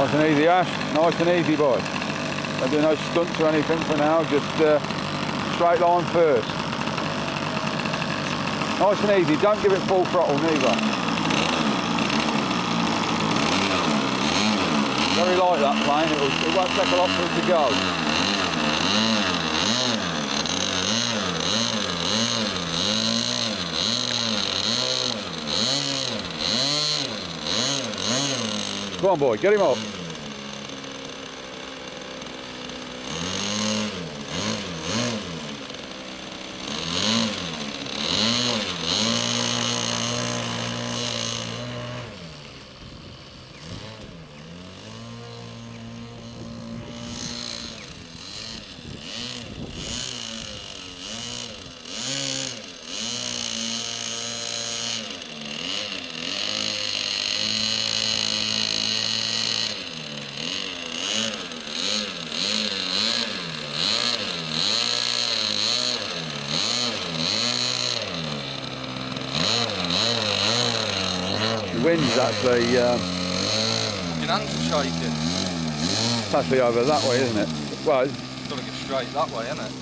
Nice and easy, Ash. Nice and easy, boy. Don't do no stunts or anything for now, just straight line first. Nice and easy, don't give it full throttle neither. Very light that plane, it won't take a lot for it to go. Come on, boy, get him up. The wind's actually... Your hands are shaking. It's actually over that way, isn't it? Well, It's got to go straight that way, isn't it?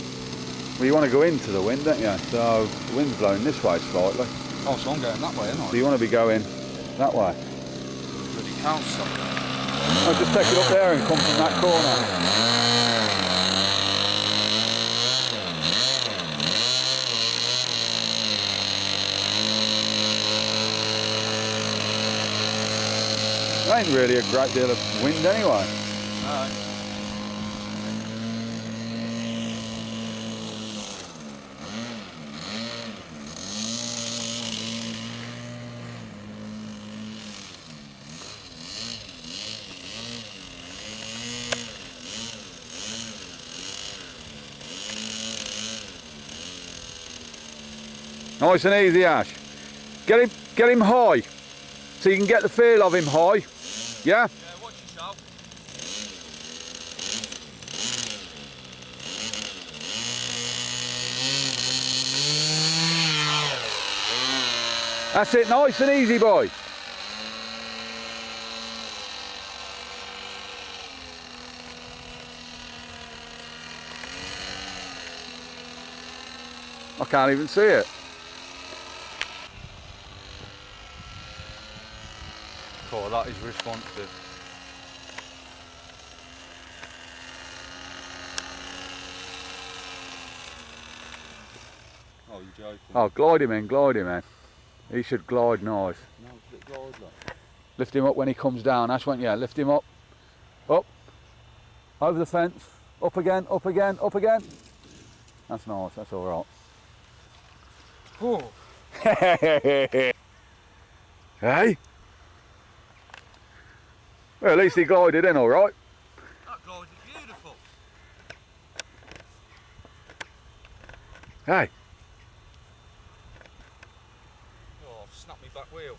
well, you want to go into the wind, don't you? So the wind's blowing this way slightly. Oh, so I'm going that way, isn't I? So you want to be going that way. Bloody council. I'll just take it up there and come from that corner. There ain't really a great deal of wind anyway. No. Nice and easy, Ash. Get him high, so you can get the feel of him high. Yeah? Yeah, watch yourself. That's it, nice and easy, boy. I can't even see it. Oh, that is responsive. Oh, you're joking. Oh, glide him in. He should glide nice. No, it's a bit glide, look. Lift him up when he comes down. Ash went, yeah, lift him up. Up. Over the fence. Up again, up again, up again. That's nice, that's all right. Oh. Hey? Well, at least he glided in all right. That glide is beautiful. Hey. Oh, I've snapped my back wheel.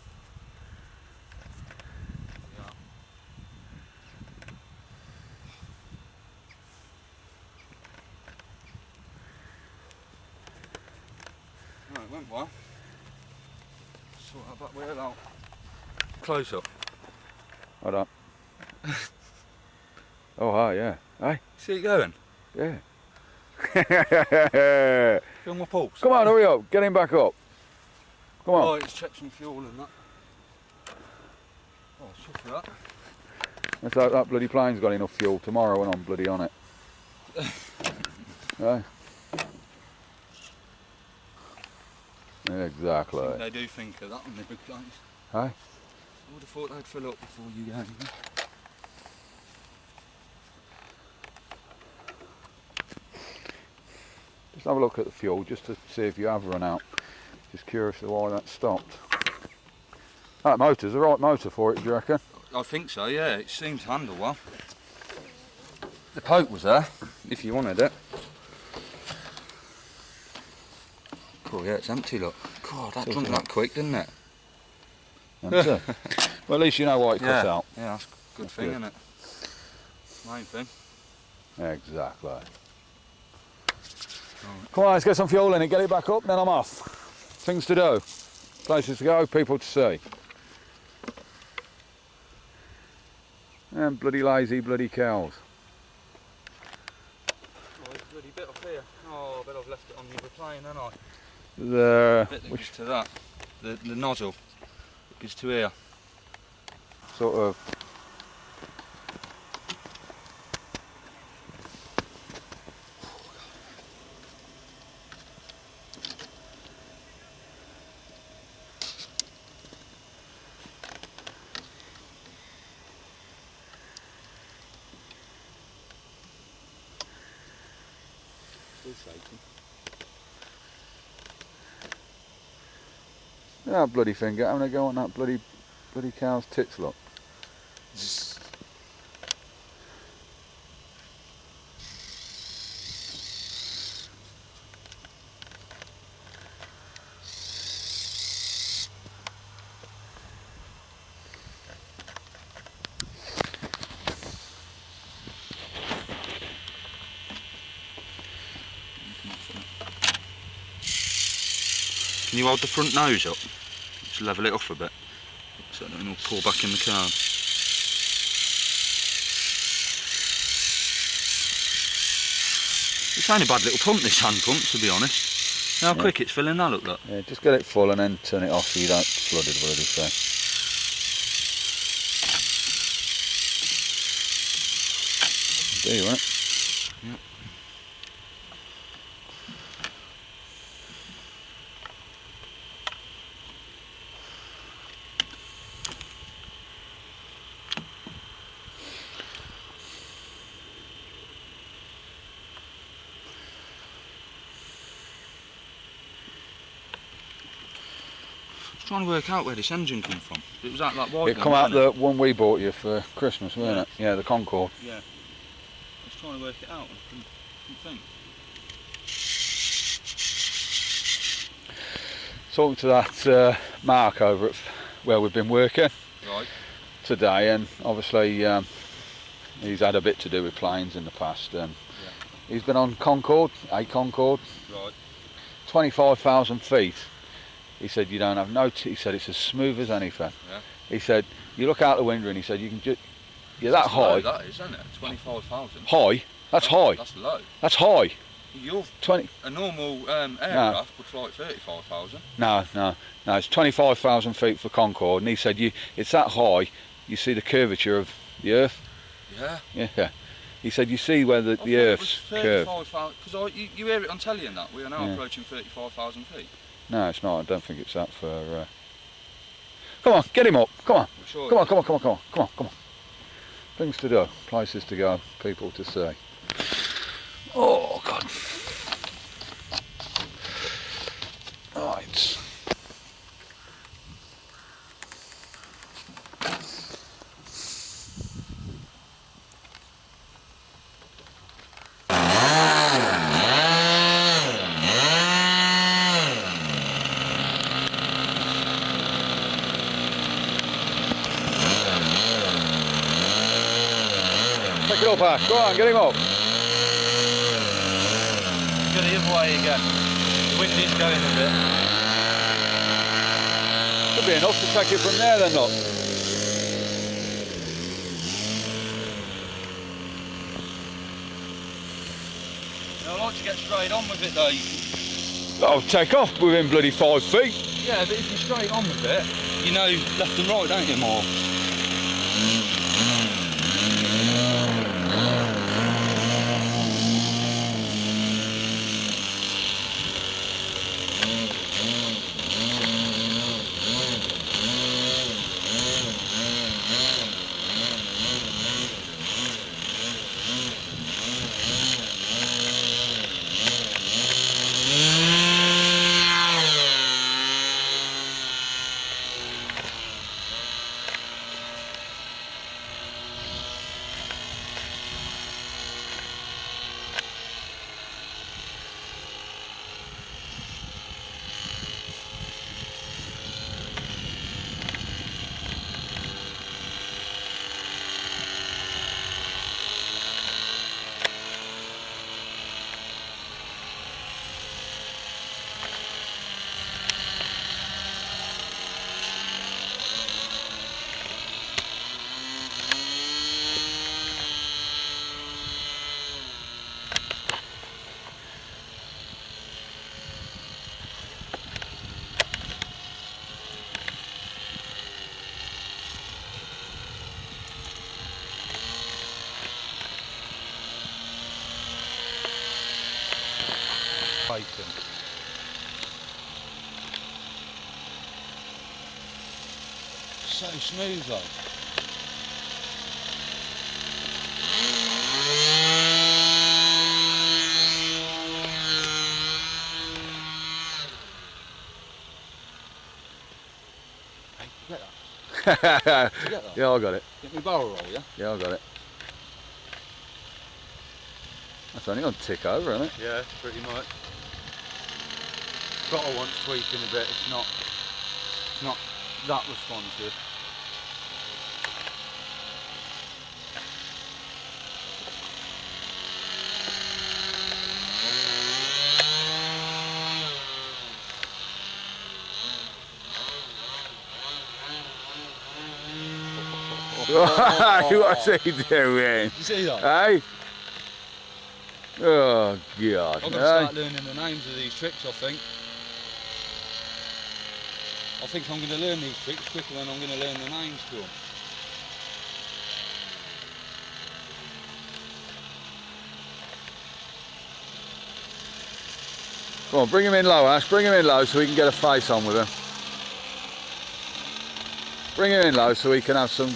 Yeah. No, it went well. Sort that back wheel out. Close up. Hold on. Oh, hi, yeah. Hey? See it going? Yeah. Feel my pulse. Come on, hurry up. Get him back up. Come on. Oh, let's check some fuel and that. Oh, chuff that. Let's hope that bloody plane's got enough fuel tomorrow when I'm bloody on it. Right? Exactly. They do think of that on the big planes. Hey? I would have thought they'd fill up before you go. Just have a look at the fuel just to see if you have run out. Just curious as to why that stopped. That motor's the right motor for it, do you reckon? I think so, yeah. It seemed to handle well. The poke was there, if you wanted it. Oh yeah, it's empty, look. God, that drunk that quick, didn't it? Empty. Well, at least you know why it cuts out. Yeah, that's a good thing, isn't it? Main thing. Exactly. Right. Come on, let's get some fuel in it, get it back up, and then I'm off. Things to do, places to go, people to see. And bloody lazy bloody cows. Oh, there's a bloody bit off here. Oh, I bet I've left it on the other plane, haven't I? The Bit that goes to that. The nozzle that goes to here. sort of. Still shaking. That bloody finger having a go on that bloody cow's tits, look. Can you hold the front nose up? Just level it off a bit so it will pull back in the car. It's only a bad little pump, this hand pump, to be honest. How quick it's filling that, look. Yeah, just get it full and then turn it off so you don't flood it, bloody thing. Do you, won't it? Yeah. Trying to work out where this engine came from. It was out like white. It come out the one we bought you for Christmas, wasn't it? Yeah, the Concorde. Yeah. I was trying to work it out. I couldn't think. Talking to that Mark over at where we've been working Right. today, and obviously he's had a bit to do with planes in the past. He's been on Concorde, a Concorde, Right. 25,000 feet. He said you don't have he said it's as smooth as anything. Yeah. He said you look out the window and he said you can just, you're that That's high. low, that is, isn't it? 25,000. High? That's high. That's low. That's high. You're 20. a normal aircraft would fly at 35,000. No, it's 25,000 feet for Concorde, and he said it's that high. You see the curvature of the Earth. Yeah. Yeah. He said you see where the Earth's curved. Because you hear it on telly and that. We are now approaching 35,000 feet. No, it's not. I don't think it's that for. Come on, get him up. Come on. Sure Come on. Things to do, places to go, people to see. Oh God. Right. Pick it up, Ash. Go on, get him up. Go the other way again. The wind is going a bit. Should be enough to take it from there then, look. I like to get straight on with it though. I'll take off within bloody 5 feet. Yeah, but if you're straight on with it, you know left and right, don't you, more? so smooth though. Hey, you get that? You get that? Yeah, I got it. Get me barrel roll, yeah? Yeah, I got it. That's only on tick over, isn't it? Yeah, pretty much. Throttle wants tweaking a bit, it's not that responsive. What's he doing? You see that? Hey? Oh, God. I've got to start learning the names of these tricks, I think. I think I'm going to learn these tricks quicker than I'm going to learn the names to them. Come on, bring him in low, Ash. Bring him in low so we can get a face on with him. Bring him in low so we can have some...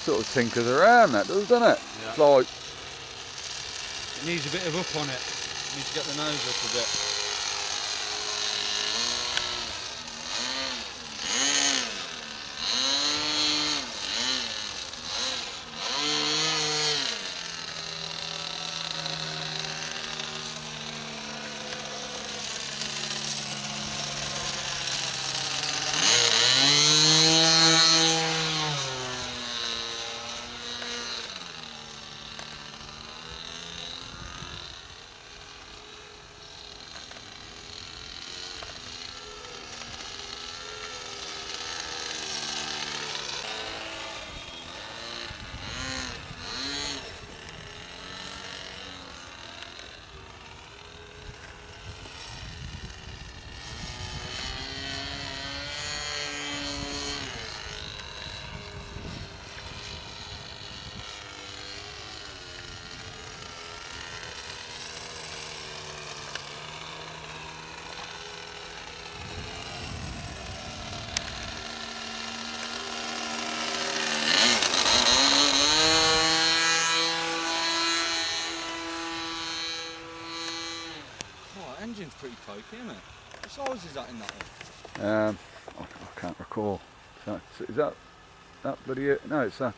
Sort of tinkers around that, doesn't it? Yeah. It's like... It needs a bit of up on it. It needs to get the nose up a bit. Engine's pretty pokey, isn't it? What size is that in that one? I can't recall. Is that bloody... No, it's that...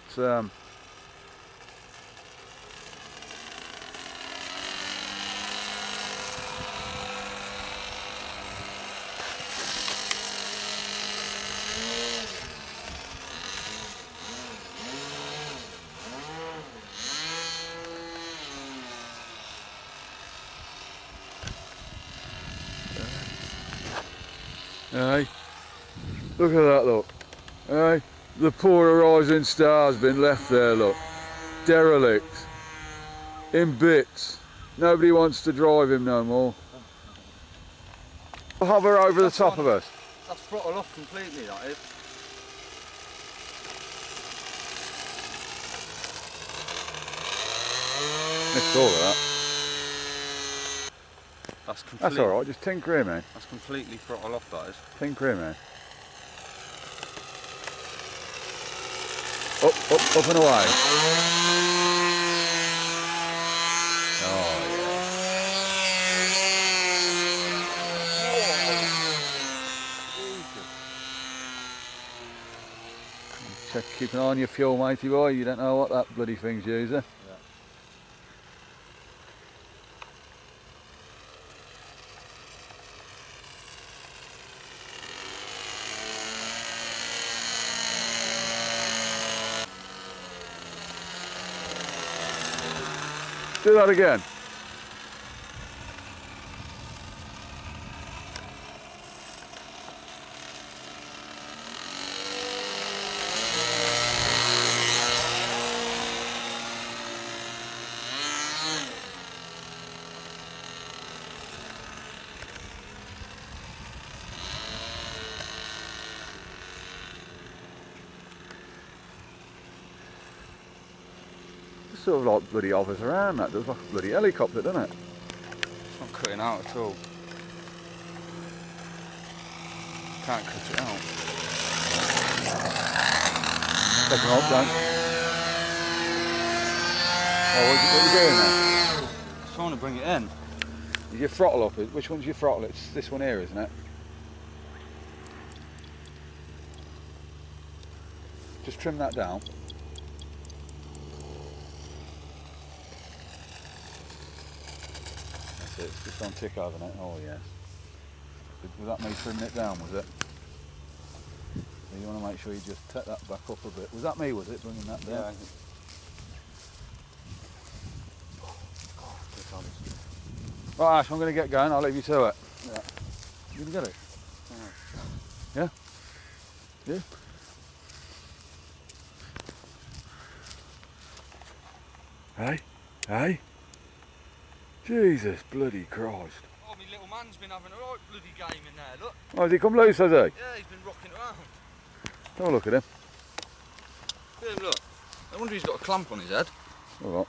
Hey, look at that, look. Hey, the poor horizon star's been left there, look. Derelict. In bits. Nobody wants to drive him no more. Hover over the top of us. That's throttle off completely, that is. Missed all of that. That's alright, just tinker in, man. That's completely throttle off, that is. Tinker in, man. Up and away. Oh, yeah. Keep an eye on your fuel, matey boy. You don't know what that bloody thing's using. Do that again. Sort of like bloody hovers around that, does like a bloody helicopter, doesn't it? It's not cutting out at all. Can't cut it out. Take them off, don't. Oh, what are you doing there? I'm trying to bring it in. Is your throttle up? Which one's your throttle? It's this one here, isn't it? Just trim that down. That's it, it's just on tick over it. Oh yes. Was that me trimming it down, was it? So you want to make sure you just take that back up a bit. Was that me, was it, bringing that down? Yeah. Right, Ash, I'm going to get going. I'll leave you to it. Yeah. You going to get it? Yeah? Yeah? Hey? Hey? Jesus bloody Christ. Oh, my little man's been having a right bloody game in there, look. Oh, has he come loose, has he? Yeah, he's been rocking around. Have a look at him. Look at him, look. I wonder if he's got a clamp on his head. All right.